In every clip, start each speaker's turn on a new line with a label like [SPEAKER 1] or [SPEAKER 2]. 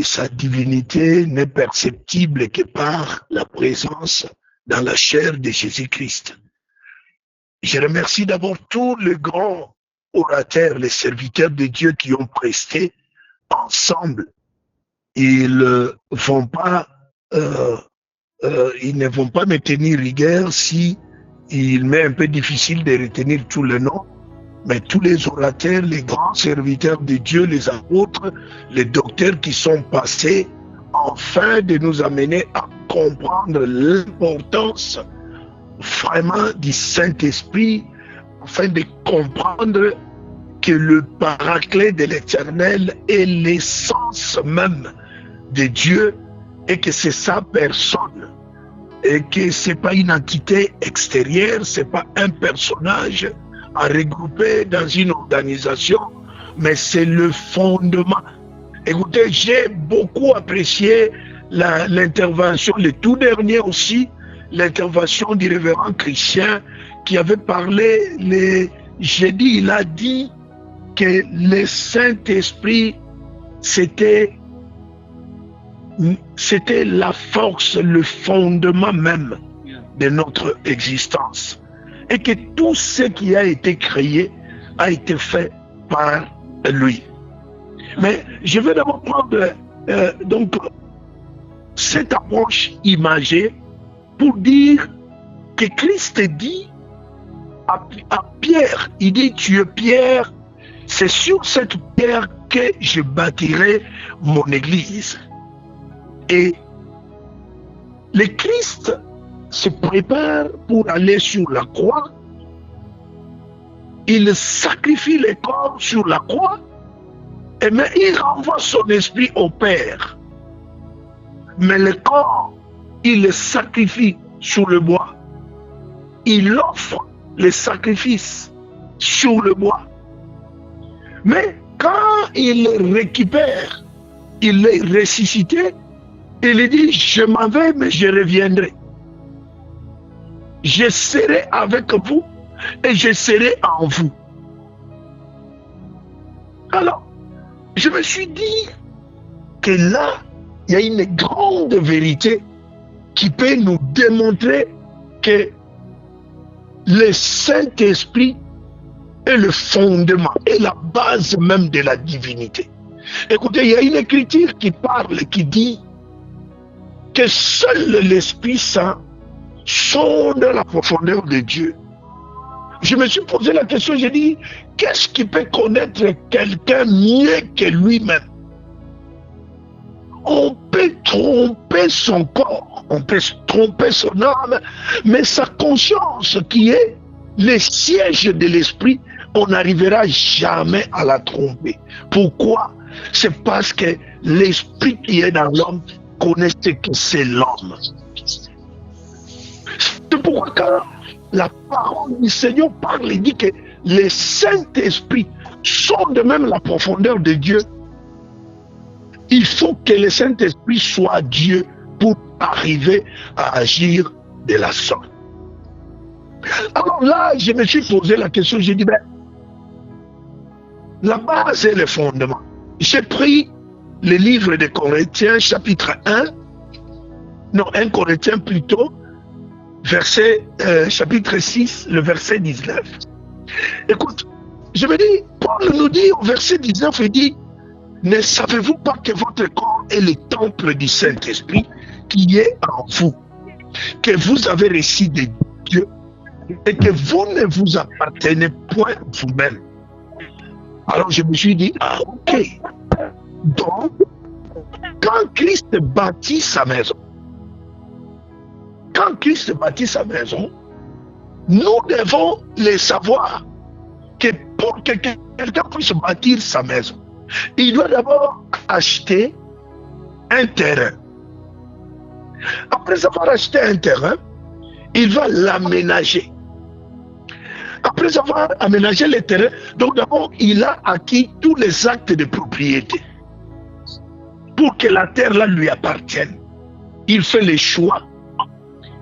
[SPEAKER 1] et sa divinité n'est perceptible que par la présence dans la chair de Jésus-Christ. Je remercie d'abord tous les grands orateurs, les serviteurs de Dieu qui ont presté ensemble. Ils ne vont pas me tenir rigueur si il m'est un peu difficile de retenir tous les noms, mais tous les orateurs, les grands serviteurs de Dieu, les apôtres, les docteurs qui sont passés, afin de nous amener à comprendre l'importance vraiment du Saint-Esprit, afin de comprendre que le Paraclet de l'Éternel est l'essence même de Dieu et que c'est sa personne et que c'est pas une entité extérieure, c'est pas un personnage à regrouper dans une organisation, mais c'est le fondement. Écoutez, j'ai beaucoup apprécié l'intervention, le tout dernier aussi, l'intervention du révérend Christian qui avait parlé, jeudi, il a dit que le Saint-Esprit, c'était la force, le fondement même de notre existence. Et que tout ce qui a été créé a été fait par lui. Mais je vais d'abord prendre donc cette approche imagée pour dire que Christ dit à Pierre, il dit, tu es Pierre, c'est sur cette pierre que je bâtirai mon église. Et le Christ se prépare pour aller sur la croix. Il sacrifie le corps sur la croix, et mais il renvoie son esprit au Père. Mais le corps, il le sacrifie sur le bois. Il offre le sacrifice sur le bois. Mais quand il le récupère, il est ressuscité, il dit, je m'en vais, mais je reviendrai. Je serai avec vous et je serai en vous. Alors, je me suis dit que là, il y a une grande vérité qui peut nous démontrer que le Saint-Esprit est le fondement, est la base même de la divinité. Écoutez, il y a une écriture qui parle, qui dit que seul l'Esprit Saint sonde la profondeur de Dieu. Je me suis posé la question, j'ai dit, qu'est-ce qui peut connaître quelqu'un mieux que lui-même? On peut tromper son corps, on peut tromper son âme, mais sa conscience qui est le siège de l'esprit, on n'arrivera jamais à la tromper. Pourquoi? C'est parce que l'esprit qui est dans l'homme connaît ce que c'est l'homme. C'est pourquoi quand la parole du Seigneur parle, il dit que le Saint-Esprit sonde même la profondeur de Dieu. Il faut que le Saint-Esprit soit Dieu pour arriver à agir de la sorte. Alors là, je me suis posé la question, j'ai dit, la base est le fondement. J'ai pris le livre de Corinthiens, chapitre 1 Corinthiens plutôt, chapitre 6, le verset 19. Écoute, je me dis, Paul nous dit au verset 19, il dit, ne savez-vous pas que votre corps est le temple du Saint-Esprit qui est en vous, que vous avez reçu de Dieu et que vous ne vous appartenez point vous-même? Alors je me suis dit, ok. Donc, quand Christ bâtit sa maison, nous devons le savoir que pour que quelqu'un puisse bâtir sa maison, il doit d'abord acheter un terrain. Après avoir acheté un terrain, il va l'aménager. Après avoir aménagé le terrain, donc d'abord, il a acquis tous les actes de propriété pour que la terre là lui appartienne. Il fait les choix.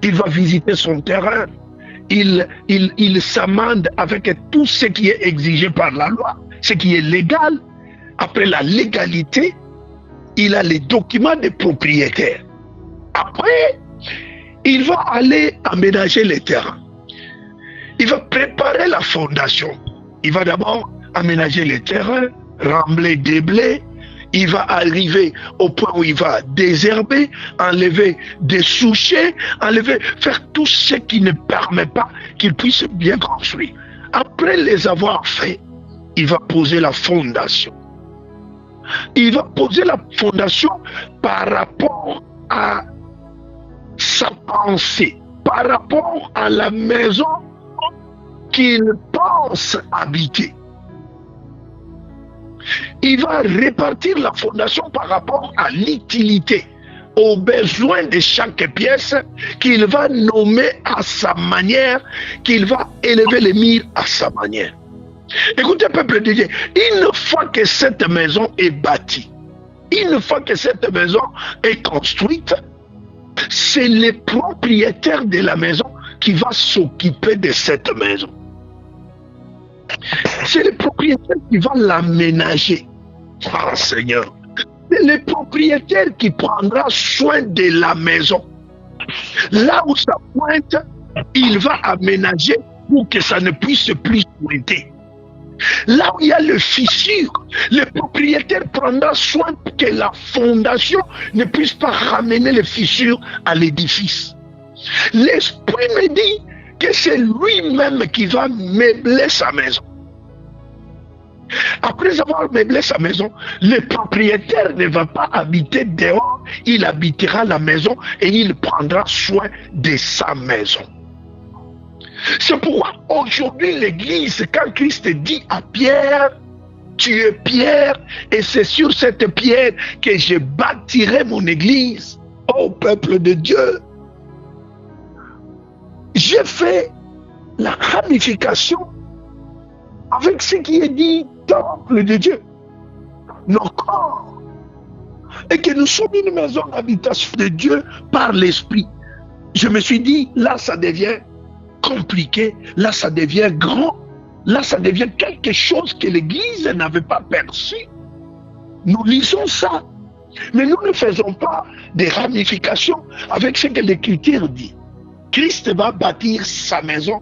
[SPEAKER 1] Il va visiter son terrain. Il s'amende avec tout ce qui est exigé par la loi, ce qui est légal. Après la légalité, il a les documents des propriétaires. Après, il va aller aménager les terrains. Il va préparer la fondation. Il va d'abord aménager les terrains, rembler des blés. Il va arriver au point où il va désherber, enlever des souchets, faire tout ce qui ne permet pas qu'il puisse bien construire. Après les avoir faits, il va poser la fondation. Il va poser la fondation par rapport à sa pensée, par rapport à la maison qu'il pense habiter. Il va répartir la fondation par rapport à l'utilité, aux besoins de chaque pièce, qu'il va nommer à sa manière, qu'il va élever les murs à sa manière. Écoutez, peuple de Dieu, une fois que cette maison est bâtie, une fois que cette maison est construite, c'est le propriétaire de la maison qui va s'occuper de cette maison. C'est le propriétaire qui va l'aménager. Ah Seigneur, c'est le propriétaire qui prendra soin de la maison. Là où ça pointe, il va aménager pour que ça ne puisse plus pointer. Là où il y a le fissure, le propriétaire prendra soin que la fondation ne puisse pas ramener les fissures à l'édifice. L'Esprit me dit que c'est lui-même qui va meubler sa maison. Après avoir meublé sa maison, le propriétaire ne va pas habiter dehors, il habitera la maison et il prendra soin de sa maison. C'est pourquoi aujourd'hui l'Église, quand Christ dit à Pierre, tu es Pierre et c'est sur cette pierre que je bâtirai mon Église. Oh peuple de Dieu, j'ai fait la ramification avec ce qui est dit temple de Dieu, nos corps, et que nous sommes une maison d'habitation de Dieu par l'Esprit. Je me suis dit, là ça devient compliqué, là ça devient grand, là ça devient quelque chose que l'Église n'avait pas perçu. Nous lisons ça, mais nous ne faisons pas des ramifications avec ce que l'Écriture dit. Christ va bâtir sa maison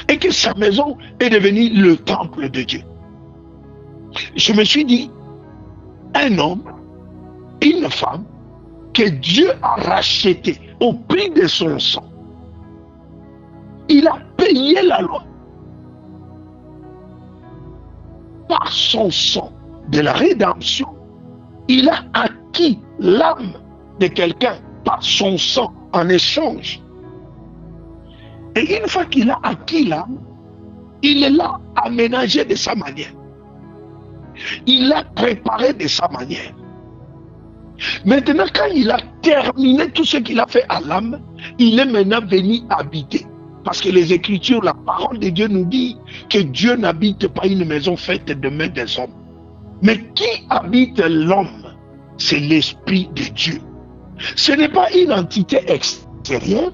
[SPEAKER 1] et que sa maison est devenue le temple de Dieu. Je me suis dit, un homme, une femme que Dieu a racheté au prix de son sang, il a payé la loi par son sang de la rédemption. Il a acquis l'âme de quelqu'un par son sang en échange. Et une fois qu'il a acquis l'âme, il l'a aménagé de sa manière. Il l'a préparé de sa manière. Maintenant, quand il a terminé tout ce qu'il a fait à l'âme, il est maintenant venu habiter. Parce que les Écritures, la parole de Dieu nous dit que Dieu n'habite pas une maison faite de mains des hommes. Mais qui habite l'homme? C'est l'Esprit de Dieu. Ce n'est pas une entité extérieure,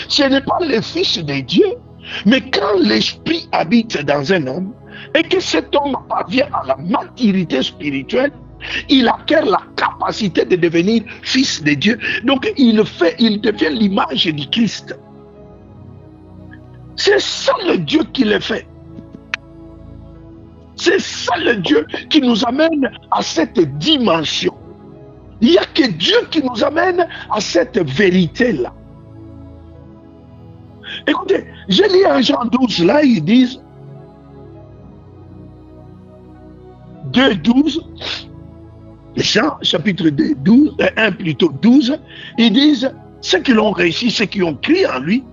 [SPEAKER 1] ce n'est pas le Fils de Dieu, mais quand l'Esprit habite dans un homme et que cet homme parvient à la maturité spirituelle, il acquiert la capacité de devenir fils de Dieu. Donc il devient l'image du Christ. C'est ça le Dieu qui le fait. C'est ça le Dieu qui nous amène à cette dimension. Il n'y a que Dieu qui nous amène à cette vérité-là. Écoutez, je lis en Jean 12, là, ils disent 2,12, Jean chapitre 2, 12, 1 plutôt 12, ils disent, ceux qui l'ont réussi, ceux qui ont crié en lui,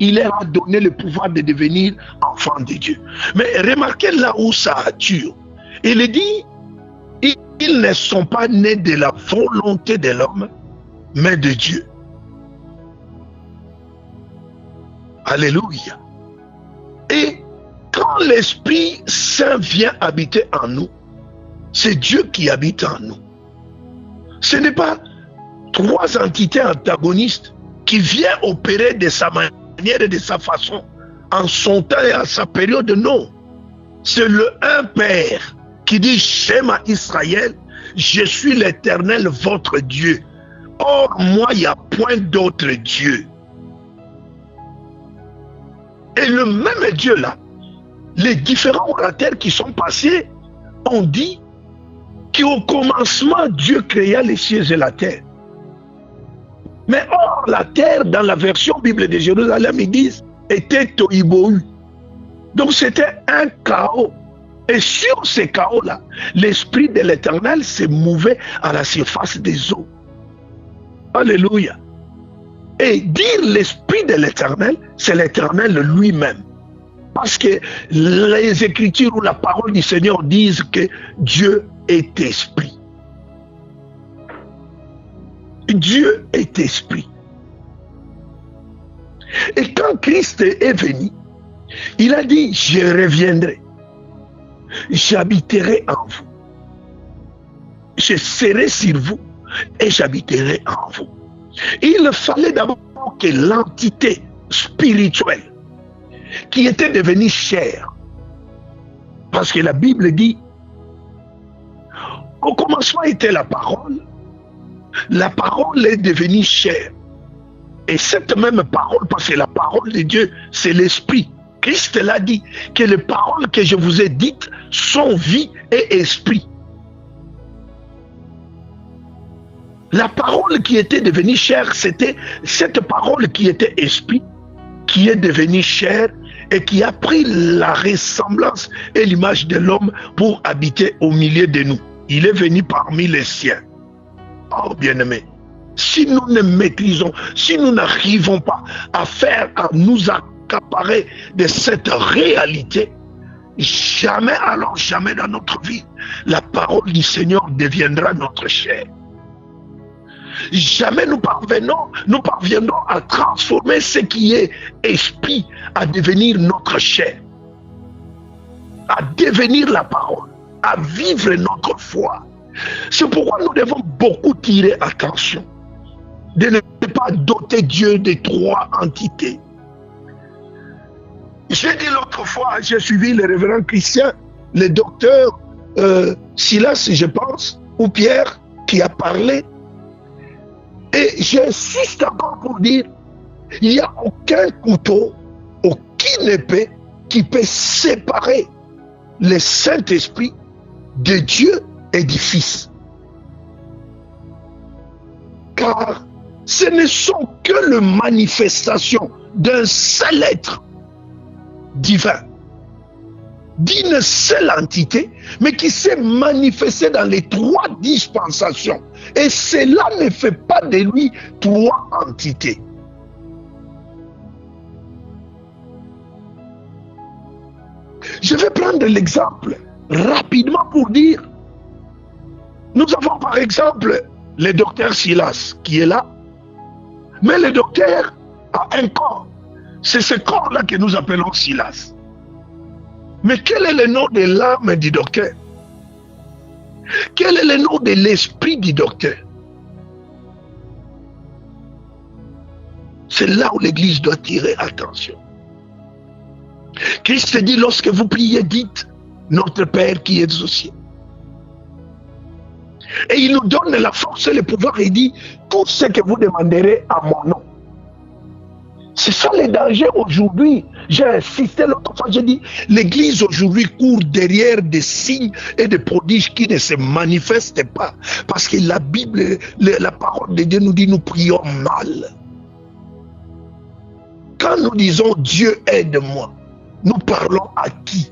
[SPEAKER 1] il leur a donné le pouvoir de devenir enfants de Dieu. Mais remarquez là où ça dure. Il dit, ils ne sont pas nés de la volonté de l'homme, mais de Dieu. Alléluia. Et quand l'Esprit Saint vient habiter en nous, c'est Dieu qui habite en nous. Ce n'est pas trois entités antagonistes qui viennent opérer de sa manière et de sa façon, en son temps et à sa période, non. C'est le un Père qui dit, Shema Israël, je suis l'Éternel, votre Dieu. Or, moi, il n'y a point d'autre Dieu. Et le même Dieu là, les différents orateurs qui sont passés ont dit qu'au commencement, Dieu créa les cieux et la terre. Mais or, la terre, dans la version Bible de Jérusalem, ils disent, était tohibohu. Donc c'était un chaos. Et sur ce chaos-là, l'Esprit de l'Éternel se mouvait à la surface des eaux. Alléluia. Et dire l'Esprit de l'Éternel, c'est l'Éternel lui-même. Parce que les Écritures ou la parole du Seigneur disent que Dieu est esprit. Dieu est esprit. Et quand Christ est venu, il a dit, je reviendrai, j'habiterai en vous, je serai sur vous et j'habiterai en vous. Il fallait d'abord que l'entité spirituelle qui était devenue chair, parce que la Bible dit, au commencement était la parole est devenue chair. Et cette même parole, parce que la parole de Dieu, c'est l'esprit. Christ l'a dit, que les paroles que je vous ai dites sont vie et esprit. La parole qui était devenue chair, c'était cette parole qui était esprit, qui est devenue chair et qui a pris la ressemblance et l'image de l'homme pour habiter au milieu de nous. Il est venu parmi les siens. Oh bien-aimés, si nous ne maîtrisons, si nous n'arrivons pas à nous accaparer de cette réalité, jamais, alors jamais dans notre vie, la parole du Seigneur deviendra notre chair. Jamais nous parviendrons à transformer ce qui est esprit à devenir notre chair, à devenir la parole, à vivre notre foi. C'est pourquoi nous devons beaucoup tirer attention de ne pas doter Dieu de trois entités. J'ai dit l'autre fois, j'ai suivi le révérend Christian, le docteur Silas, je pense, ou Pierre, qui a parlé. Et j'insiste encore pour dire, il n'y a aucun couteau, aucune épée qui peut séparer le Saint-Esprit de Dieu et du Fils. Car ce ne sont que les manifestations d'un seul être divin, d'une seule entité, mais qui s'est manifesté dans les trois dispensations. Et cela ne fait pas de lui trois entités. Je vais prendre l'exemple rapidement pour dire, nous avons par exemple le docteur Silas qui est là, mais le docteur a un corps. C'est ce corps-là que nous appelons Silas. Mais quel est le nom de l'âme du docteur? Quel est le nom de l'esprit du docteur? C'est là où l'Église doit tirer attention. Christ dit, lorsque vous priez, dites, notre Père qui es aux cieux. Et il nous donne la force et le pouvoir et dit, tout ce que vous demanderez à mon nom. C'est ça le danger aujourd'hui. J'ai insisté l'autre fois, j'ai dit, l'Église aujourd'hui court derrière des signes et des prodiges qui ne se manifestent pas. Parce que la Bible, la parole de Dieu nous dit, nous prions mal. Quand nous disons Dieu aide-moi, nous parlons à qui?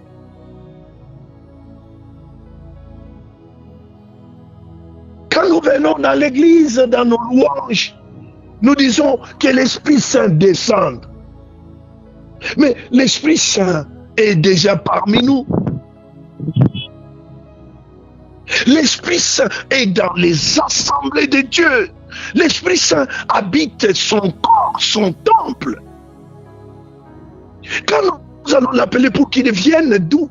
[SPEAKER 1] Quand nous venons dans l'église, dans nos louanges, nous disons que l'Esprit Saint descende. Mais l'Esprit Saint est déjà parmi nous. L'Esprit Saint est dans les assemblées de Dieu. L'Esprit Saint habite son corps, son temple. Quand nous allons l'appeler pour qu'il vienne d'où?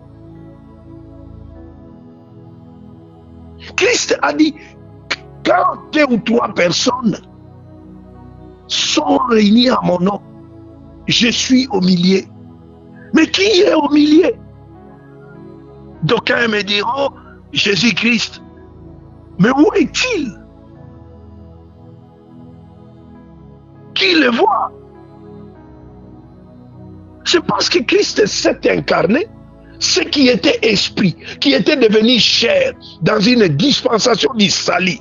[SPEAKER 1] Christ a dit, quand 2 ou 3 personnes sont réunies à mon nom, je suis au milieu. Mais qui est au milieu? D'aucuns me diront, Jésus-Christ. Mais où est-il? Qui le voit? C'est parce que Christ s'est incarné, ce qui était esprit, qui était devenu chair dans une dispensation du salut.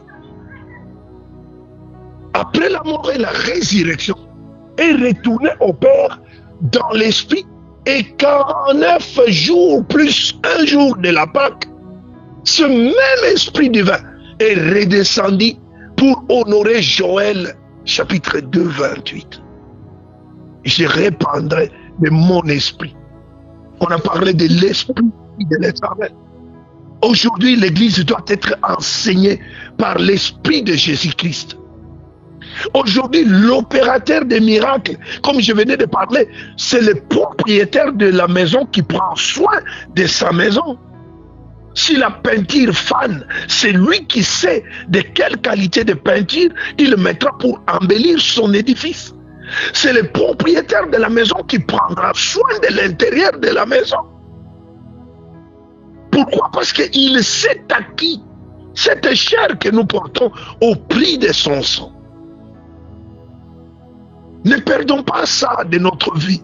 [SPEAKER 1] Après la mort et la résurrection, est retourné au Père dans l'esprit, et 49 jours plus un jour de la Pâque, ce même esprit divin est redescendu pour honorer Joël chapitre 2, 28. Je répandrai de mon esprit. On a parlé de l'esprit de l'Éternel. Aujourd'hui, l'Église doit être enseignée par l'esprit de Jésus-Christ. Aujourd'hui, l'opérateur des miracles, comme je venais de parler, c'est le propriétaire de la maison qui prend soin de sa maison. Si la peinture fane, c'est lui qui sait de quelle qualité de peinture il mettra pour embellir son édifice. C'est le propriétaire de la maison qui prendra soin de l'intérieur de la maison. Pourquoi? Parce qu'il s'est acquis cette chair que nous portons au prix de son sang. Ne perdons pas ça de notre vie.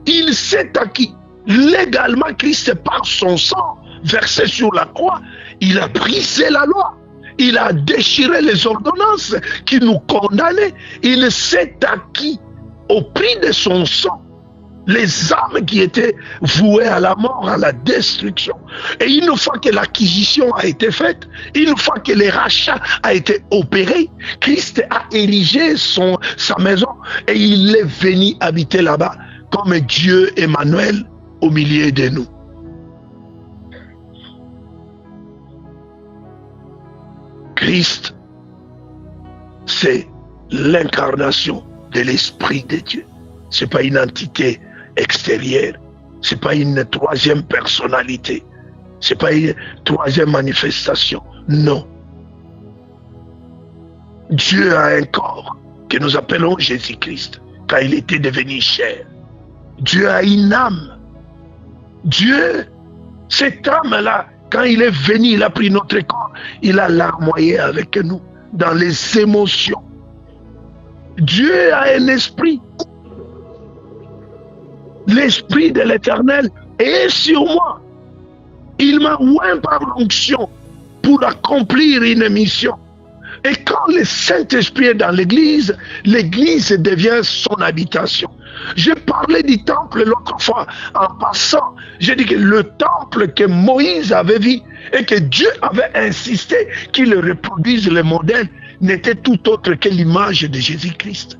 [SPEAKER 1] Il s'est acquis. Légalement, Christ, par son sang versé sur la croix, il a brisé la loi. Il a déchiré les ordonnances qui nous condamnaient. Il s'est acquis au prix de son sang les âmes qui étaient vouées à la mort, à la destruction. Et une fois que l'acquisition a été faite, une fois que le rachat a été opéré, Christ a érigé sa maison et il est venu habiter là-bas comme Dieu Emmanuel au milieu de nous. Christ, c'est l'incarnation de l'Esprit de Dieu. Ce n'est pas une entité extérieure, ce n'est pas une troisième personnalité, ce n'est pas une troisième manifestation. Non. Dieu a un corps que nous appelons Jésus-Christ quand il était devenu chair. Dieu a une âme. Dieu, cette âme-là, quand il est venu, il a pris notre corps, il a larmoyé avec nous dans les émotions. Dieu a un esprit. L'esprit de l'Éternel est sur moi. Il m'a oint par l'onction pour accomplir une mission. Et quand le Saint-Esprit est dans l'Église, l'Église devient son habitation. J'ai parlé du temple l'autre fois en passant. J'ai dit que le temple que Moïse avait vu et que Dieu avait insisté qu'il reproduise le modèle n'était tout autre que l'image de Jésus-Christ.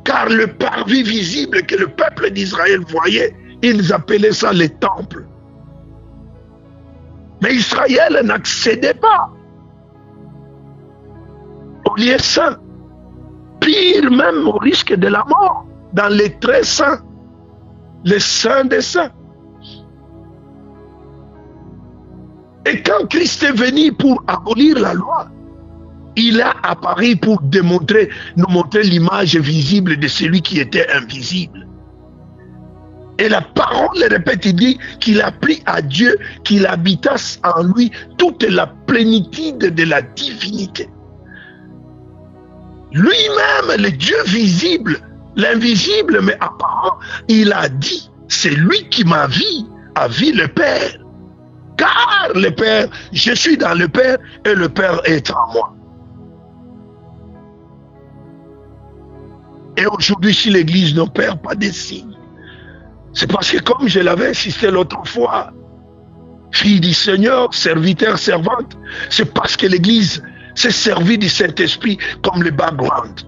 [SPEAKER 1] Car le parvis visible que le peuple d'Israël voyait, ils appelaient ça les temples. Mais Israël n'accédait pas au lieu saint. Pire même au risque de la mort, dans les très saints, les saints des saints. Et quand Christ est venu pour abolir la loi, il a apparu pour nous montrer l'image visible de celui qui était invisible. Et la parole le répète, il dit qu'il a pris à Dieu qu'il habita en lui toute la plénitude de la divinité. Lui-même, le Dieu visible, l'invisible mais apparent, il a dit, c'est lui qui m'a vu, a vu le Père. Car le Père, je suis dans le Père et le Père est en moi. Et aujourd'hui, si l'Église n'opère pas des signes, c'est parce que comme je l'avais insisté l'autre fois, fille du Seigneur, serviteur, servante, c'est parce que l'Église s'est servie du Saint-Esprit comme le background.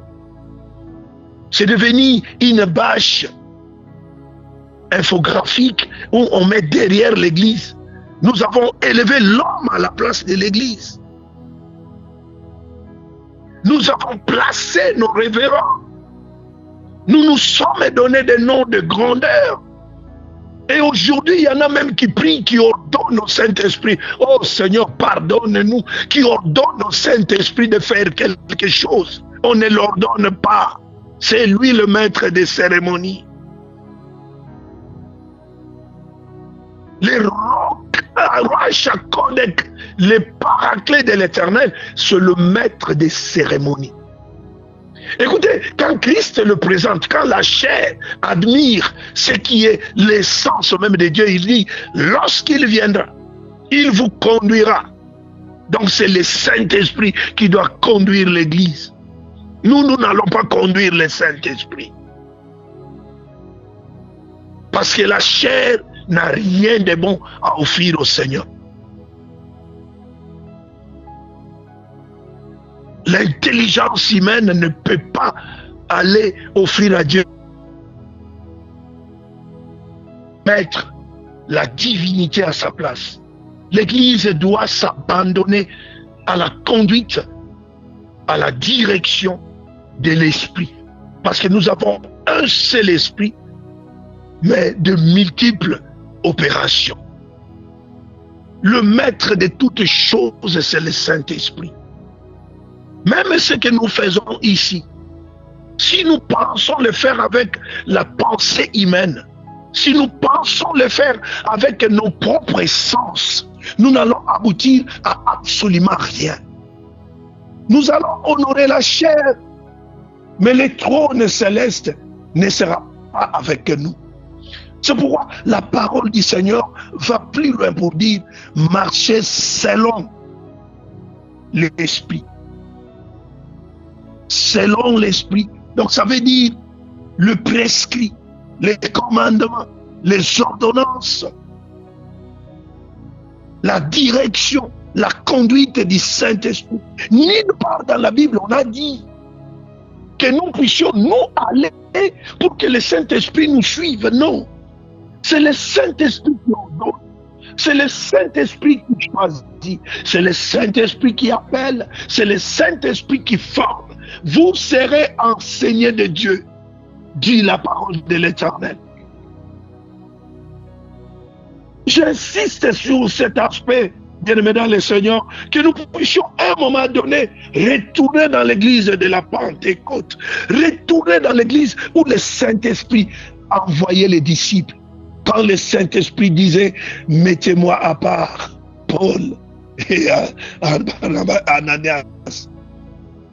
[SPEAKER 1] C'est devenu une bâche infographique où on met derrière l'Église. Nous avons élevé l'homme à la place de l'Église. Nous avons placé nos révérends. Nous nous sommes donné des noms de grandeur. Et aujourd'hui, il y en a même qui prient, qui ordonnent au Saint-Esprit. Oh Seigneur, pardonne-nous. Qui ordonnent au Saint-Esprit de faire quelque chose. On ne l'ordonne pas. C'est lui le maître des cérémonies. Le roi Chakodek, le paraclet de l'Éternel, c'est le maître des cérémonies. Écoutez, quand Christ le présente, quand la chair admire ce qui est l'essence même de Dieu, il dit, lorsqu'il viendra, il vous conduira. Donc c'est le Saint-Esprit qui doit conduire l'Église. Nous n'allons pas conduire le Saint-Esprit. Parce que la chair n'a rien de bon à offrir au Seigneur. L'intelligence humaine ne peut pas aller offrir à Dieu. Mettre la divinité à sa place. L'Église doit s'abandonner à la conduite, à la direction de l'Esprit. Parce que nous avons un seul Esprit, mais de multiples opérations. Le maître de toutes choses, c'est le Saint-Esprit. Même ce que nous faisons ici, si nous pensons le faire avec la pensée humaine, si nous pensons le faire avec nos propres sens, nous n'allons aboutir à absolument rien. Nous allons honorer la chair, mais le trône céleste ne sera pas avec nous. C'est pourquoi la parole du Seigneur va plus loin pour dire marcher selon l'Esprit. Selon l'Esprit. Donc ça veut dire le prescrit, les commandements, les ordonnances, la direction, la conduite du Saint-Esprit. Nulle part dans la Bible on a dit que nous puissions nous aller pour que le Saint-Esprit nous suive. Non. C'est le Saint-Esprit qui ordonne. C'est le Saint-Esprit qui choisit. C'est le Saint-Esprit qui appelle. C'est le Saint-Esprit qui forme. Vous serez enseignés de Dieu, dit la parole de l'Éternel. J'insiste sur cet aspect, bien-aimés dans le Seigneur, que nous puissions à un moment donné retourner dans l'église de la Pentecôte, retourner dans l'église où le Saint-Esprit envoyait les disciples. Quand le Saint-Esprit disait, mettez-moi à part Paul et Ananias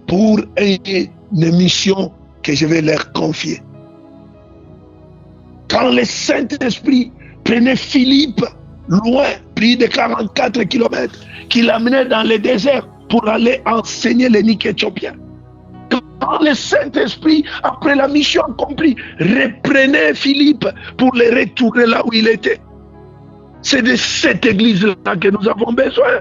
[SPEAKER 1] pour une mission que je vais leur confier. Quand le Saint-Esprit prenait Philippe loin, plus de 44 km, qu'il l'amenait dans le désert pour aller enseigner les Éthiopiens. Quand le Saint-Esprit, après la mission accomplie, reprenait Philippe pour le retourner là où il était. C'est de cette église-là que nous avons besoin.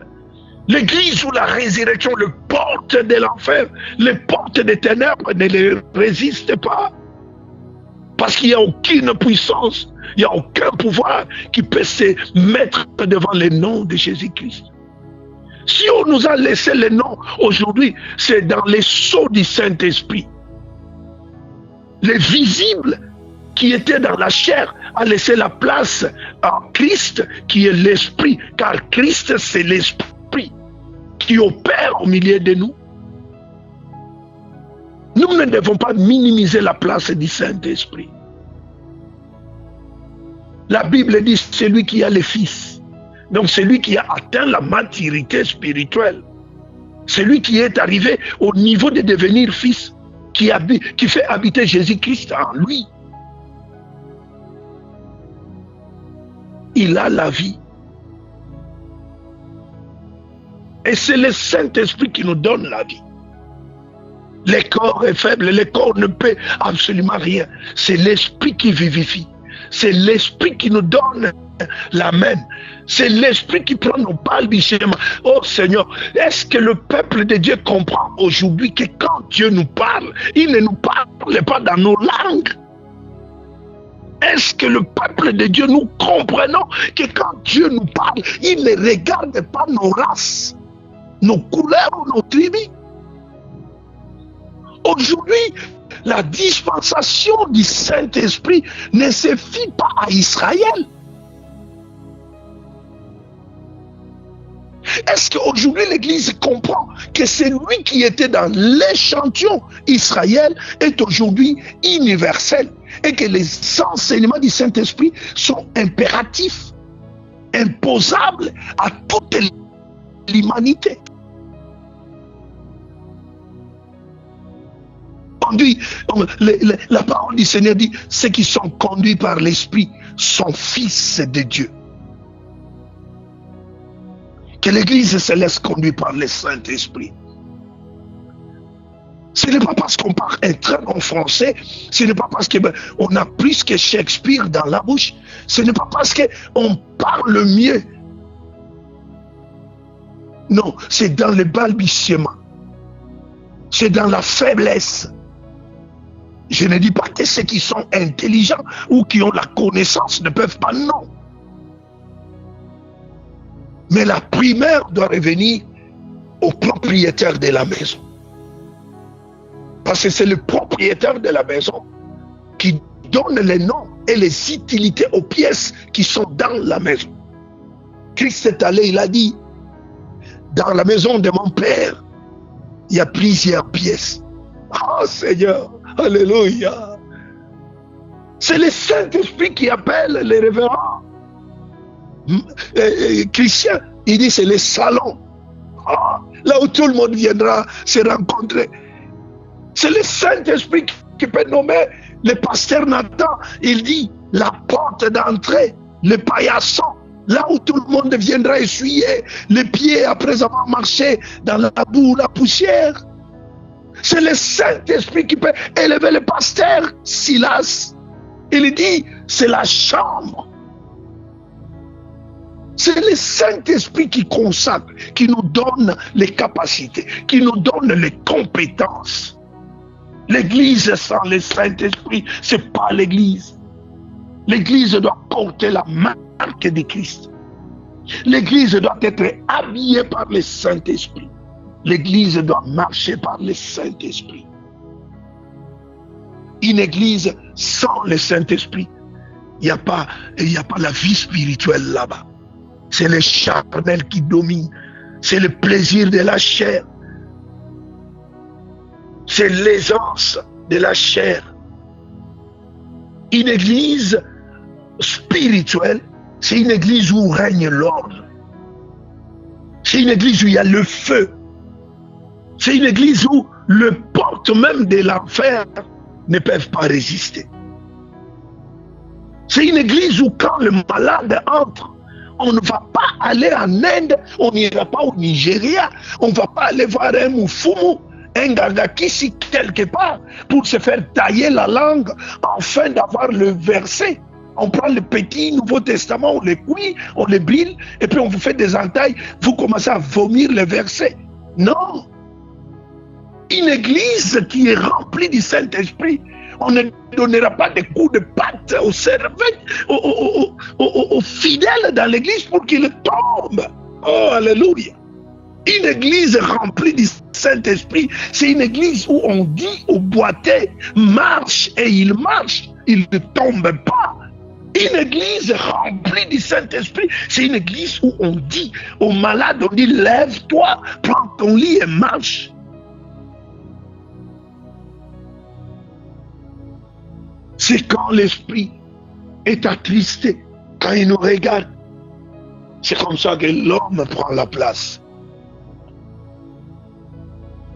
[SPEAKER 1] L'église où la résurrection, les portes de l'enfer, les portes des ténèbres ne les résistent pas. Parce qu'il n'y a aucune puissance, il n'y a aucun pouvoir qui peut se mettre devant le nom de Jésus-Christ. Si on nous a laissé le nom aujourd'hui, c'est dans les sceaux du Saint-Esprit. Le visible qui était dans la chair a laissé la place à Christ qui est l'Esprit, car Christ c'est l'Esprit qui opère au milieu de nous. Nous ne devons pas minimiser la place du Saint-Esprit. La Bible dit celui qui a le Fils. Donc celui qui a atteint la maturité spirituelle. Celui qui est arrivé au niveau de devenir fils, qui fait habiter Jésus-Christ en lui. Il a la vie. Et c'est le Saint-Esprit qui nous donne la vie. Le corps est faible, le corps ne peut absolument rien. C'est l'Esprit qui vivifie. C'est l'Esprit qui nous donne la main. C'est l'Esprit qui prend nos balbutiements. Oh Seigneur, est-ce que le peuple de Dieu comprend aujourd'hui que quand Dieu nous parle, il ne nous parle pas dans nos langues? Est-ce que le peuple de Dieu, nous comprenons que quand Dieu nous parle, il ne regarde pas nos races, nos couleurs ou nos tribus? Aujourd'hui, la dispensation du Saint-Esprit ne se fie pas à Israël. Est-ce qu'aujourd'hui l'Église comprend que celui qui était dans l'échantillon Israël est aujourd'hui universel et que les enseignements du Saint-Esprit sont impératifs, imposables à toutes l'humanité. La parole du Seigneur dit, ceux qui sont conduits par l'Esprit sont fils de Dieu. Que l'Église se laisse conduire par le Saint-Esprit. Ce n'est pas parce qu'on parle un très bon français, ce n'est pas parce qu'on a plus que Shakespeare dans la bouche, ce n'est pas parce qu'on parle mieux. Non, c'est dans le balbutiement, c'est dans la faiblesse. Je ne dis pas que ceux qui sont intelligents ou qui ont la connaissance ne peuvent pas, non. Mais la primaire doit revenir au propriétaire de la maison. Parce que c'est le propriétaire de la maison qui donne les noms et les utilités aux pièces qui sont dans la maison. Christ est allé, il a dit, dans la maison de mon Père, il y a plusieurs pièces. Oh Seigneur, alléluia. C'est le Saint-Esprit qui appelle les révérends. Christian, il dit c'est les salons. Là où tout le monde viendra se rencontrer. C'est le Saint-Esprit qui peut nommer le pasteur Nathan. Il dit la porte d'entrée, le paillasson, là où tout le monde viendra essuyer les pieds après avoir marché dans la boue, la poussière. C'est le Saint-Esprit qui peut élever le pasteur Silas. Il dit c'est la chambre. C'est le Saint-Esprit qui consacre, qui nous donne les capacités, qui nous donne les compétences. L'Église sans le Saint-Esprit, ce n'est pas l'Église. L'Église doit porter la marque de Christ. L'Église doit être habillée par le Saint-Esprit. L'Église doit marcher par le Saint-Esprit. Une Église sans le Saint-Esprit, il n'y a pas la vie spirituelle là-bas. C'est le charnel qui domine. C'est le plaisir de la chair. C'est l'aisance de la chair. Une église spirituelle, c'est une église où règne l'ordre. C'est une église où il y a le feu. C'est une église où les portes même de l'enfer ne peuvent pas résister. C'est une église où quand le malade entre, on ne va pas aller en Inde, on n'ira pas au Nigeria, on ne va pas aller voir un Mufumu, un Gagakisi quelque part pour se faire tailler la langue afin d'avoir le verset. On prend le petit Nouveau Testament, on le cuit, on le brûle, et puis on vous fait des entailles, vous commencez à vomir le verset. Non. Une église qui est remplie du Saint-Esprit, on ne donnera pas des coups de patte aux cerveaux, aux fidèles dans l'église pour qu'ils tombent. Oh, alléluia. Une église remplie du Saint-Esprit, c'est une église où on dit au boiteux, marche et il marche, il ne tombe pas. Une église remplie du Saint-Esprit, c'est une église où on dit aux malades, on dit lève-toi, prends ton lit et marche. C'est quand l'esprit est attristé, quand il nous regarde. C'est comme ça que l'homme prend la place.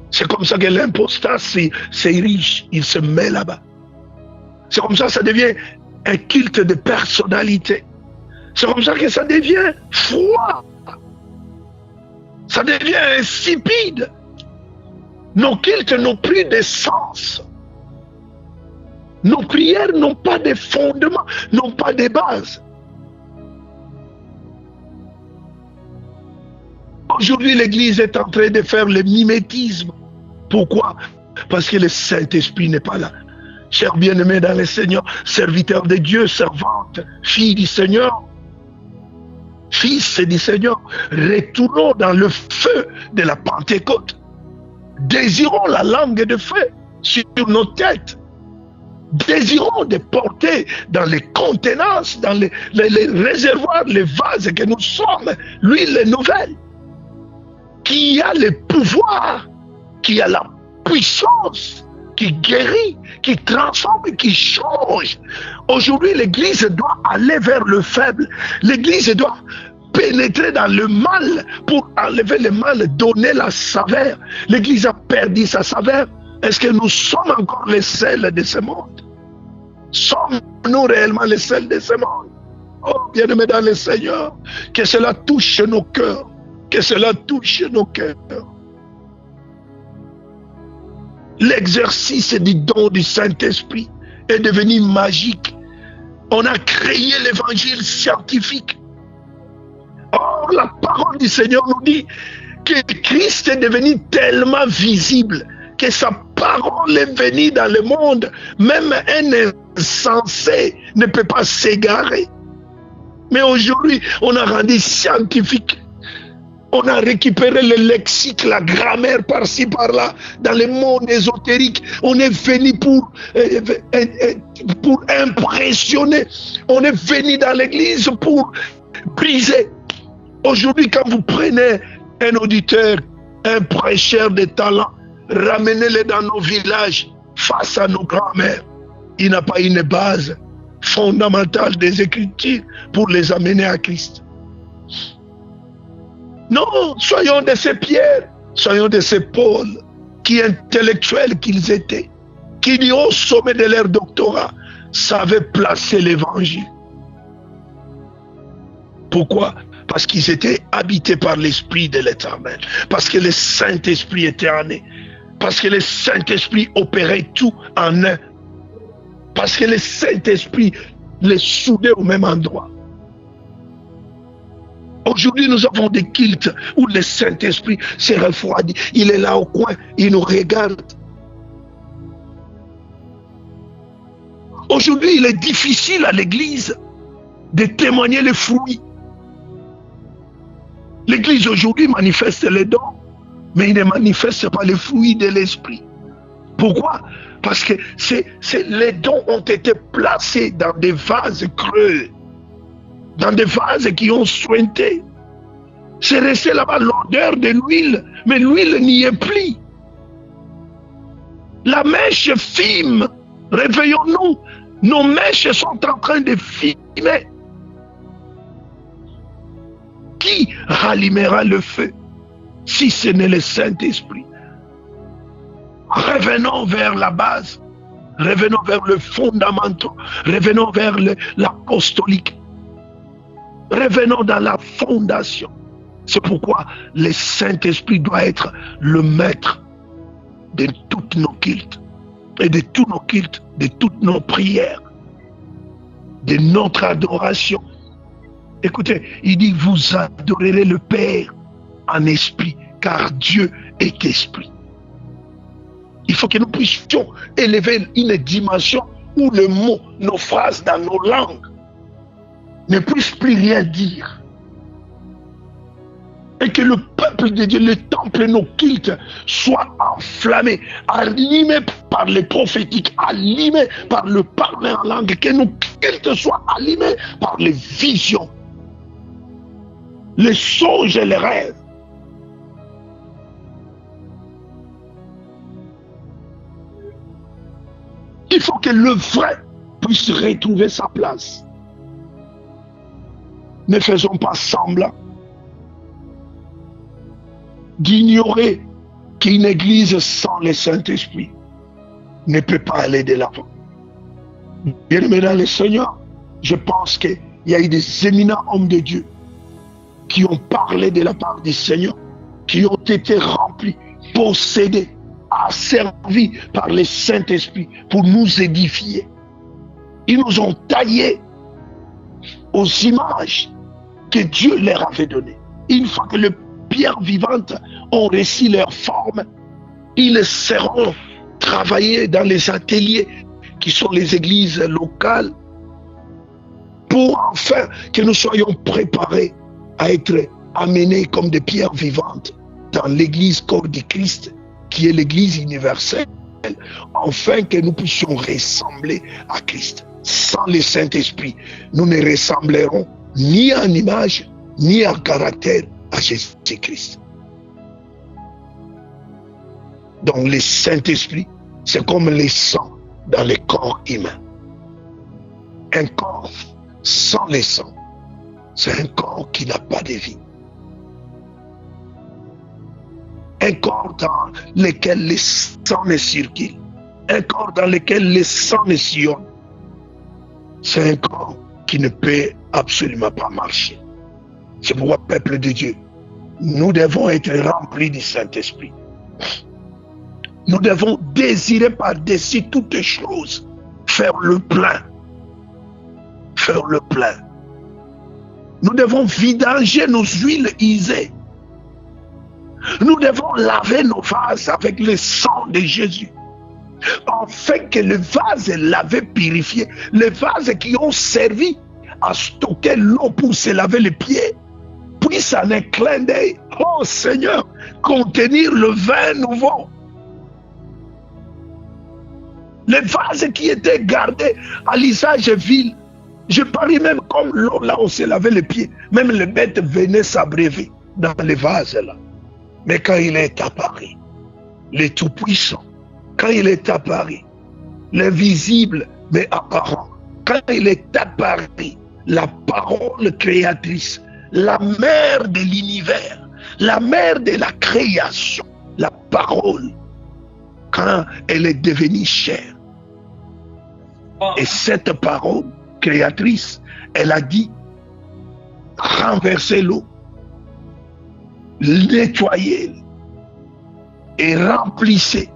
[SPEAKER 1] C'est comme ça que l'impostat s'érige, il se met là-bas. C'est comme ça que ça devient un culte de personnalité. C'est comme ça que ça devient froid. Ça devient insipide. Nos cultes n'ont plus de sens. Nos prières n'ont pas de fondement, n'ont pas de base. Aujourd'hui, l'Église est en train de faire le mimétisme. Pourquoi? Parce que le Saint-Esprit n'est pas là. Chers bien-aimés dans le Seigneur, serviteurs de Dieu, servantes, filles du Seigneur, fils du Seigneur, retournons dans le feu de la Pentecôte. Désirons la langue de feu sur nos têtes. Désirons de porter dans les contenances, dans les réservoirs, les vases que nous sommes, l'huile nouvelle, qui a le pouvoir, qui a la puissance, qui guérit, qui transforme, qui change. Aujourd'hui, l'Église doit aller vers le faible. L'Église doit pénétrer dans le mal pour enlever le mal, donner la saveur. L'Église a perdu sa saveur. Est-ce que nous sommes encore les sels de ce monde? Sommes-nous réellement les sels de ce monde? Oh, bien-aimés dans le Seigneur, que cela touche nos cœurs. Que cela touche nos cœurs. L'exercice du don du Saint-Esprit est devenu magique. On a créé l'évangile scientifique. Or, la parole du Seigneur nous dit que Christ est devenu tellement visible que sa parole est venue dans le monde. Même un insensé ne peut pas s'égarer. Mais aujourd'hui, on a rendu scientifique. On a récupéré le lexique, la grammaire par-ci, par-là, dans le monde ésotérique. On est venu pour impressionner. On est venu dans l'église pour briser. Aujourd'hui, quand vous prenez un auditeur, un prêcheur de talent, ramenez-le dans nos villages, face à nos grands-mères. Il n'a pas une base fondamentale des Écritures pour les amener à Christ. Non, soyons de ces Pierre, soyons de ces Paul, qui intellectuels qu'ils étaient, qui au sommet de leur doctorat savaient placer l'évangile. Pourquoi? Parce qu'ils étaient habités par l'Esprit de l'Éternel, parce que le Saint-Esprit était en eux, parce que le Saint-Esprit opérait tout en eux, parce que le Saint-Esprit les soudait au même endroit. Aujourd'hui, nous avons des cultes où le Saint-Esprit s'est refroidi. Il est là au coin, il nous regarde. Aujourd'hui, il est difficile à l'Église de témoigner les fruits. L'Église aujourd'hui manifeste les dons, mais il ne manifeste pas les fruits de l'Esprit. Pourquoi? Parce que les dons ont été placés dans des vases creux, dans des vases qui ont suinté. C'est resté là-bas l'odeur de l'huile, mais l'huile n'y est plus. La mèche fume. Réveillons-nous. Nos mèches sont en train de fumer. Qui rallumera le feu si ce n'est le Saint-Esprit? Revenons vers la base. Revenons vers le fondamental. Revenons vers l'apostolique. Revenons dans la fondation. C'est pourquoi le Saint-Esprit doit être le maître de toutes nos cultes. Et de tous nos cultes, de toutes nos prières, de notre adoration. Écoutez, il dit, vous adorerez le Père en esprit, car Dieu est esprit. Il faut que nous puissions élever une dimension où le mot, nos phrases dans nos langues ne puissent plus rien dire. Et que le peuple de Dieu, le temple, nos cultes soient enflammés, allumés par les prophétiques, allumés par le parler en langue, que nos cultes soient allumés par les visions, les songes et les rêves. Il faut que le vrai puisse retrouver sa place. Ne faisons pas semblant d'ignorer qu'une église sans le Saint-Esprit ne peut pas aller de l'avant. Bien-aimés dans le Seigneur, je pense qu'il y a eu des éminents hommes de Dieu qui ont parlé de la part du Seigneur, qui ont été remplis, possédés, asservis par le Saint-Esprit pour nous édifier. Ils nous ont taillés aux images que Dieu leur avait données. Une fois que les pierres vivantes ont reçu leur forme, ils seront travaillés dans les ateliers qui sont les églises locales pour enfin que nous soyons préparés à être amenés comme des pierres vivantes dans l'église corps du Christ qui est l'église universelle, afin que nous puissions ressembler à Christ. Sans le Saint-Esprit, nous ne ressemblerons ni en image, ni en caractère à Jésus-Christ. Donc le Saint-Esprit, c'est comme le sang dans le corps humain. Un corps sans le sang c'est un corps qui n'a pas de vie. Un corps dans lequel le sang ne circule. Un corps dans lequel le sang ne sillonne. C'est un corps qui ne peut absolument pas marcher. C'est pourquoi, peuple de Dieu, nous devons être remplis du Saint-Esprit. Nous devons désirer par-dessus toutes choses faire le plein. Faire le plein. Nous devons vidanger nos huiles usées. Nous devons laver nos vases avec le sang de Jésus. Afin que le vase lavé, purifié, les vases qui ont servi à stocker l'eau pour se laver les pieds, puissent en un clin d'œil, oh Seigneur, contenir le vin nouveau. Les vases qui étaient gardés à l'usage vil, je parie même comme l'eau là où on se lavait les pieds, même les bêtes venaient s'abreuver dans les vases là. Mais quand il est apparu, le Tout-Puissant, quand il est apparu, l'invisible mais apparent, quand il est apparu, la parole créatrice, la mère de l'univers, la mère de la création, la parole, quand elle est devenue chair. Et cette parole créatrice, elle a dit, renversez l'eau, nettoyez et remplissez.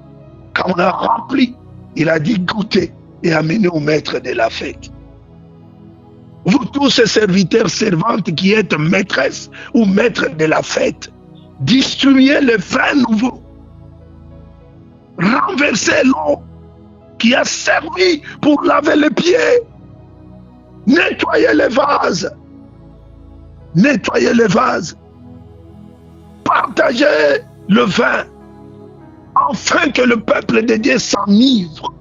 [SPEAKER 1] Quand on a rempli, il a dit goûtez et amenez au maître de la fête. Vous tous ces serviteurs, servantes qui êtes maîtresses ou maîtres de la fête, distribuez le vin nouveau. Renversez l'eau qui a servi pour laver les pieds. Nettoyez les vases. Nettoyez les vases. Partagez le vin, afin que le peuple de Dieu s'enivre,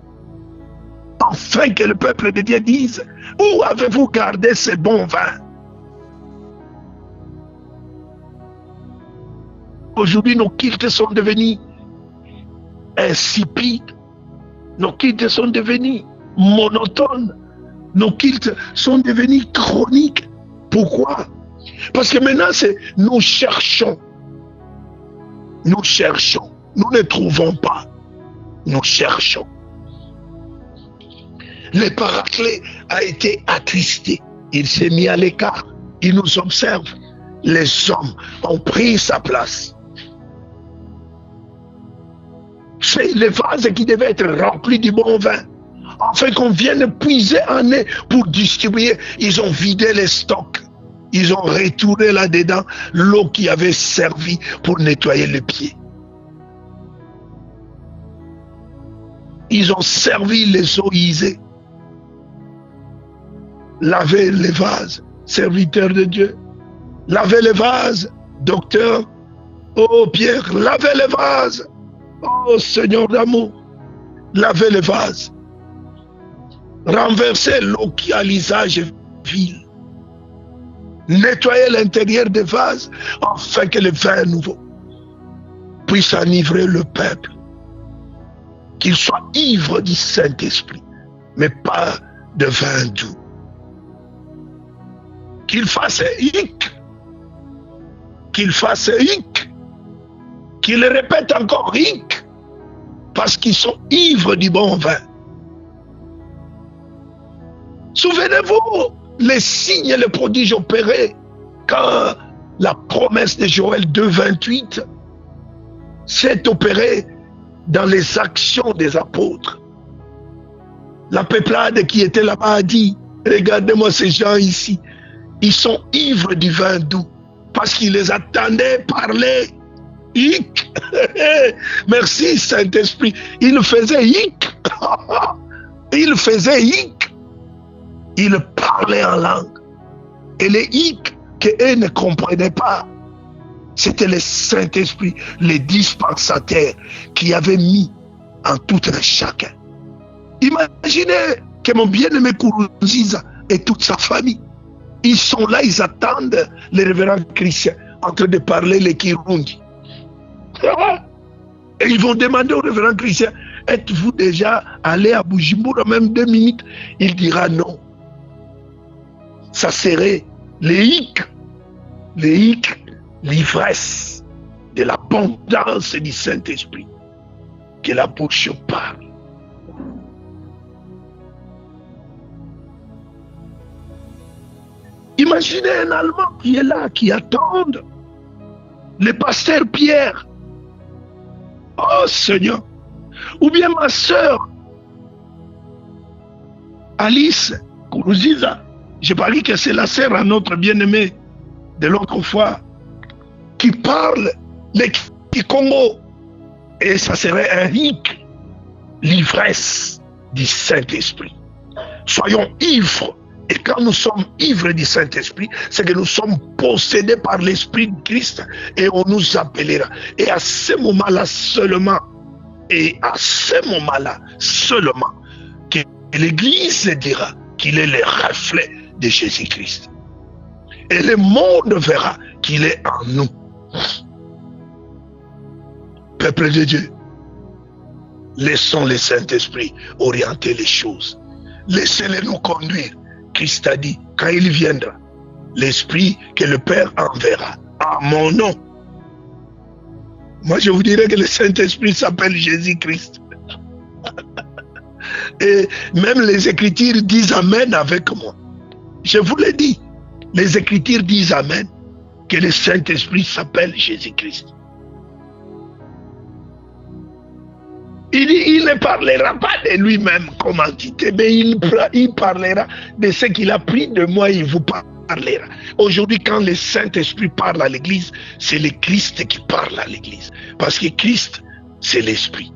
[SPEAKER 1] afin que le peuple de Dieu dise, où avez-vous gardé ce bon vin? Aujourd'hui, nos cultes sont devenus insipides, nos cultes sont devenus monotones, nos cultes sont devenus chroniques. Pourquoi? Parce que maintenant, nous cherchons. Nous cherchons. Nous ne trouvons pas. Nous cherchons. Le Paraclet a été attristé. Il s'est mis à l'écart. Il nous observe. Les hommes ont pris sa place. C'est le vase qui devait être rempli du bon vin. Afin qu'on vienne puiser en eux pour distribuer. Ils ont vidé les stocks. Ils ont retourné là-dedans l'eau qui avait servi pour nettoyer les pieds. Ils ont servi les eaux usées. Lavez les vases, serviteurs de Dieu. Lavez les vases, docteur. Oh Pierre, lavez les vases. Oh Seigneur d'amour, lavez les vases. Renversez l'eau qui a l'usage vil. Nettoyez l'intérieur des vases afin que le vin nouveau puisse enivrer le peuple. Qu'il soit ivre du Saint-Esprit, mais pas de vin doux. Qu'il fasse hic. Qu'il fasse hic. Qu'il répète encore hic. Parce qu'ils sont ivres du bon vin. Souvenez-vous, les signes et les prodiges opérés quand la promesse de Joël 2,28 s'est opérée dans les actions des apôtres. La peuplade qui était là-bas a dit, regardez-moi ces gens ici, ils sont ivres du vin doux parce qu'ils les attendaient parler. Hic. Merci Saint-Esprit. Ils faisaient hic. Ils faisaient hic. Ils parlaient en langue. Et les hic qu'eux ne comprenaient pas, c'était le Saint-Esprit, le dispensateur qui avait mis en tout un chacun. Imaginez que mon bien-aimé Kourouziza et toute sa famille, ils sont là, ils attendent les révérends chrétiens en train de parler les Kirundi. Et ils vont demander au révérend chrétien, êtes-vous déjà allé à Bujumbura même 2 minutes? Il dira non. Ça serait Les hic, l'ivresse de l'abondance du Saint-Esprit, que la bouche parle. Imaginez un Allemand qui est là, qui attend le pasteur Pierre. Oh Seigneur. Ou bien ma sœur Alice Kourouziza. Je parie que c'est la sœur à notre bien-aimé de l'autre fois qui parle le Kikongo. Et ça serait un hic, l'ivresse du Saint-Esprit. Soyons ivres. Et quand nous sommes ivres du Saint-Esprit, c'est que nous sommes possédés par l'Esprit de Christ et on nous appellera. Et à ce moment-là seulement, que l'Église dira qu'il est le reflet de Jésus-Christ. Et le monde verra qu'il est en nous. Peuple de Dieu, laissons le Saint-Esprit orienter les choses. Laissez-le nous conduire. Christ a dit, quand il viendra, l'Esprit que le Père enverra à mon nom. Moi, je vous dirais que le Saint-Esprit s'appelle Jésus-Christ. Et même les Écritures disent Amen avec moi. Je vous l'ai dit, les Écritures disent Amen, que le Saint-Esprit s'appelle Jésus-Christ. Il ne parlera pas de lui-même comme entité, mais il parlera de ce qu'il a pris de moi, il vous parlera. Aujourd'hui, quand le Saint-Esprit parle à l'Église, c'est le Christ qui parle à l'Église. Parce que Christ, c'est l'Esprit.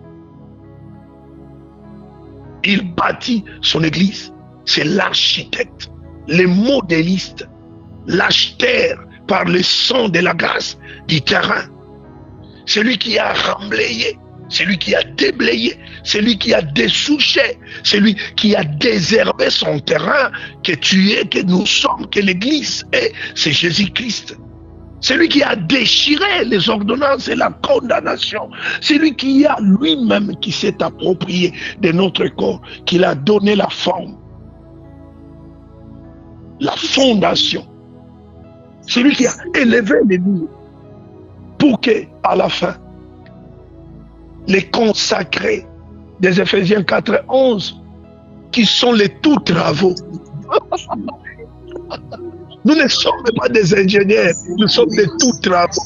[SPEAKER 1] Il bâtit son Église. C'est l'architecte, le modéliste, l'acheteur par le sang de la grâce du terrain. Celui qui a remblayé, celui qui a déblayé, celui qui a dessouché, celui qui a désherbé son terrain, que tu es, que nous sommes, que l'Église est, c'est Jésus-Christ. Celui qui a déchiré les ordonnances et la condamnation, celui qui a lui-même qui s'est approprié de notre corps, qui l'a donné la forme, la fondation, celui qui a élevé les nuits pour que, à la fin, les consacrés des Éphésiens 4:11, qui sont les tout travaux. Nous ne sommes pas des ingénieurs, nous sommes des tout travaux.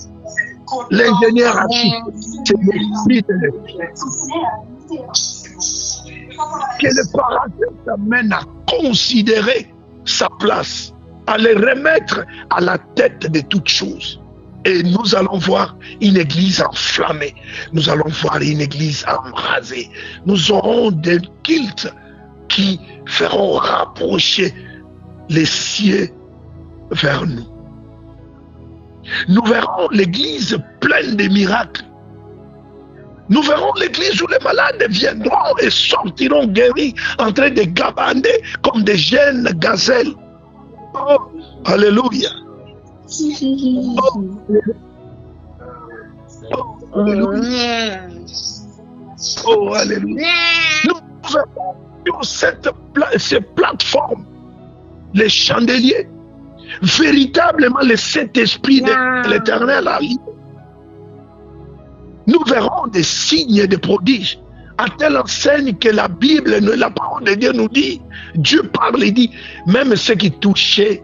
[SPEAKER 1] L'ingénieur architecte, c'est l'esprit de l'esprit. Que le paradis amène à considérer sa place, à le remettre à la tête de toutes choses. Et nous allons voir une église enflammée. Nous allons voir une église embrasée. Nous aurons des cultes qui feront rapprocher les cieux vers nous. Nous verrons l'église pleine de miracles. Nous verrons l'église où les malades viendront et sortiront guéris en train de gabander comme des jeunes gazelles. Oh, alléluia. Oh, alléluia. Oh, alléluia. Nous verrons sur ces plateformes, les chandeliers, véritablement le Saint-Esprit de l'Éternel a libre. Nous verrons des signes et des prodiges, à telle enseigne que la Bible, la parole de Dieu nous dit, Dieu parle et dit, même ceux qui touchaient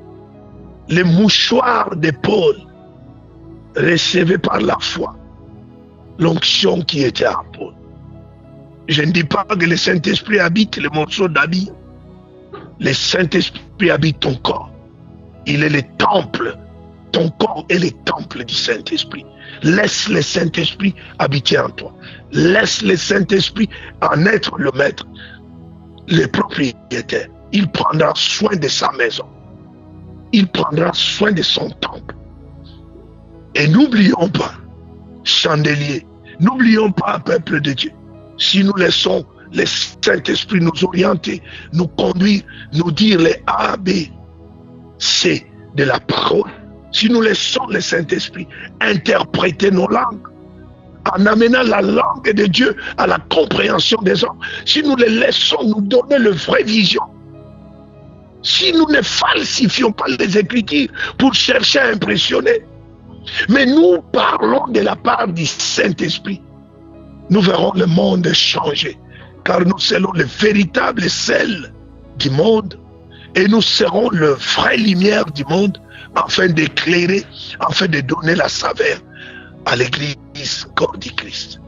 [SPEAKER 1] les mouchoirs de Paul, recevaient par la foi l'onction qui était à Paul. Je ne dis pas que le Saint-Esprit habite les morceaux d'habit. Le Saint-Esprit habite ton corps. Il est le temple. Ton corps est le temple du Saint-Esprit. Laisse le Saint-Esprit habiter en toi. Laisse le Saint-Esprit en être le maître, le propriétaire. Il prendra soin de sa maison. Il prendra soin de son temple. Et n'oublions pas, chandelier, n'oublions pas, peuple de Dieu, si nous laissons le Saint-Esprit nous orienter, nous conduire, nous dire les A, B, C de la parole, si nous laissons le Saint-Esprit interpréter nos langues, en amenant la langue de Dieu à la compréhension des hommes, si nous les laissons nous donner le vrai vision, si nous ne falsifions pas les Écritures pour chercher à impressionner, mais nous parlons de la part du Saint-Esprit, nous verrons le monde changer, car nous serons le véritable sel du monde et nous serons le vrai lumière du monde afin d'éclairer, afin de donner la saveur à l'Église corps du Christ.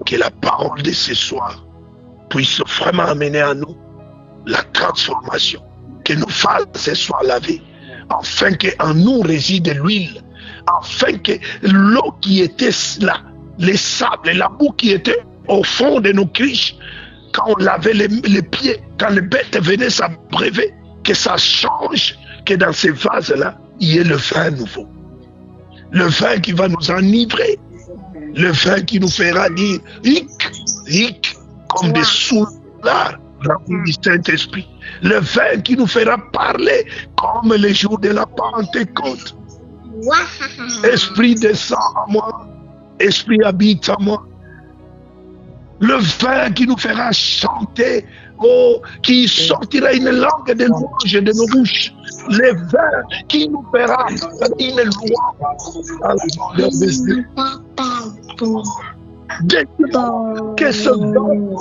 [SPEAKER 1] Que la parole de ce soir puisse vraiment amener à nous la transformation, que nos faces soient lavées, afin qu'en nous réside l'huile, afin que l'eau qui était là, les sables, la boue qui était au fond de nos criches, quand on lavait les pieds, quand les bêtes venaient s'abreuver, que ça change, que dans ces vases-là, il y ait le vin nouveau. Le vin qui va nous enivrer, le vin qui nous fera dire hic, hic, comme des soulards remplis du Saint-Esprit. Le vin qui nous fera parler comme les jours de la Pentecôte. Esprit descend à moi, Esprit habite à moi. Le vin qui nous fera chanter, oh, qui sortira une langue de louange de nos bouches. Le vin qui nous fera une louange à la grandeur de Dieu. Que ce don,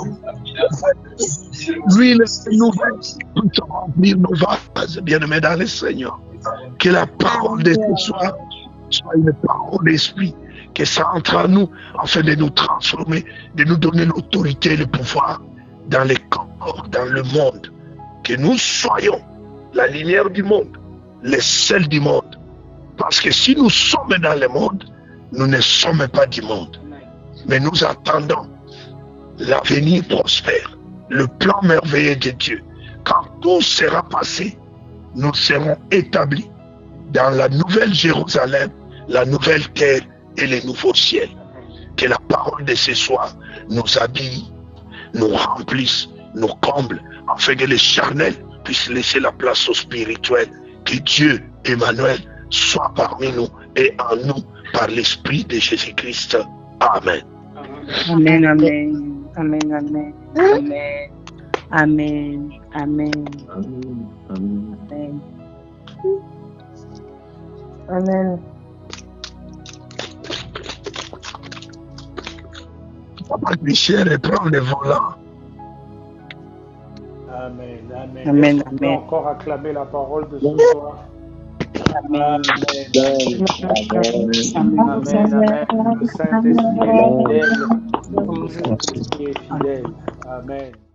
[SPEAKER 1] l'huile nouvelle, puisse remplir nos vases, bien-aimés dans le Seigneur. Que la parole de ce soir soit une parole d'esprit, que ça entre en nous afin de nous transformer, de nous donner l'autorité et le pouvoir dans les corps, dans le monde. Que nous soyons la lumière du monde, le sel du monde. Parce que si nous sommes dans le monde, nous ne sommes pas du monde. Mais nous attendons l'avenir prospère, le plan merveilleux de Dieu. Quand tout sera passé, nous serons établis dans la nouvelle Jérusalem, la nouvelle terre et les nouveaux ciels. Que la parole de ce soir nous habille, nous remplisse, nous comble, afin que les charnels puissent laisser la place au spirituel. Que Dieu, Emmanuel, soit parmi nous et en nous par l'Esprit de Jésus-Christ. Amen.
[SPEAKER 2] Amen, amen, amen, amen, amen, amen, amen, amen, amen.
[SPEAKER 1] Papa Michel prend le volant.
[SPEAKER 3] Amen, amen.
[SPEAKER 2] Amen,
[SPEAKER 3] On peut
[SPEAKER 2] amen.
[SPEAKER 3] encore acclamer la parole de ce soir. Amen. Amen. Amen. Le Saint-Esprit est fidèle. Le Saint-Esprit est fidèle. Amen.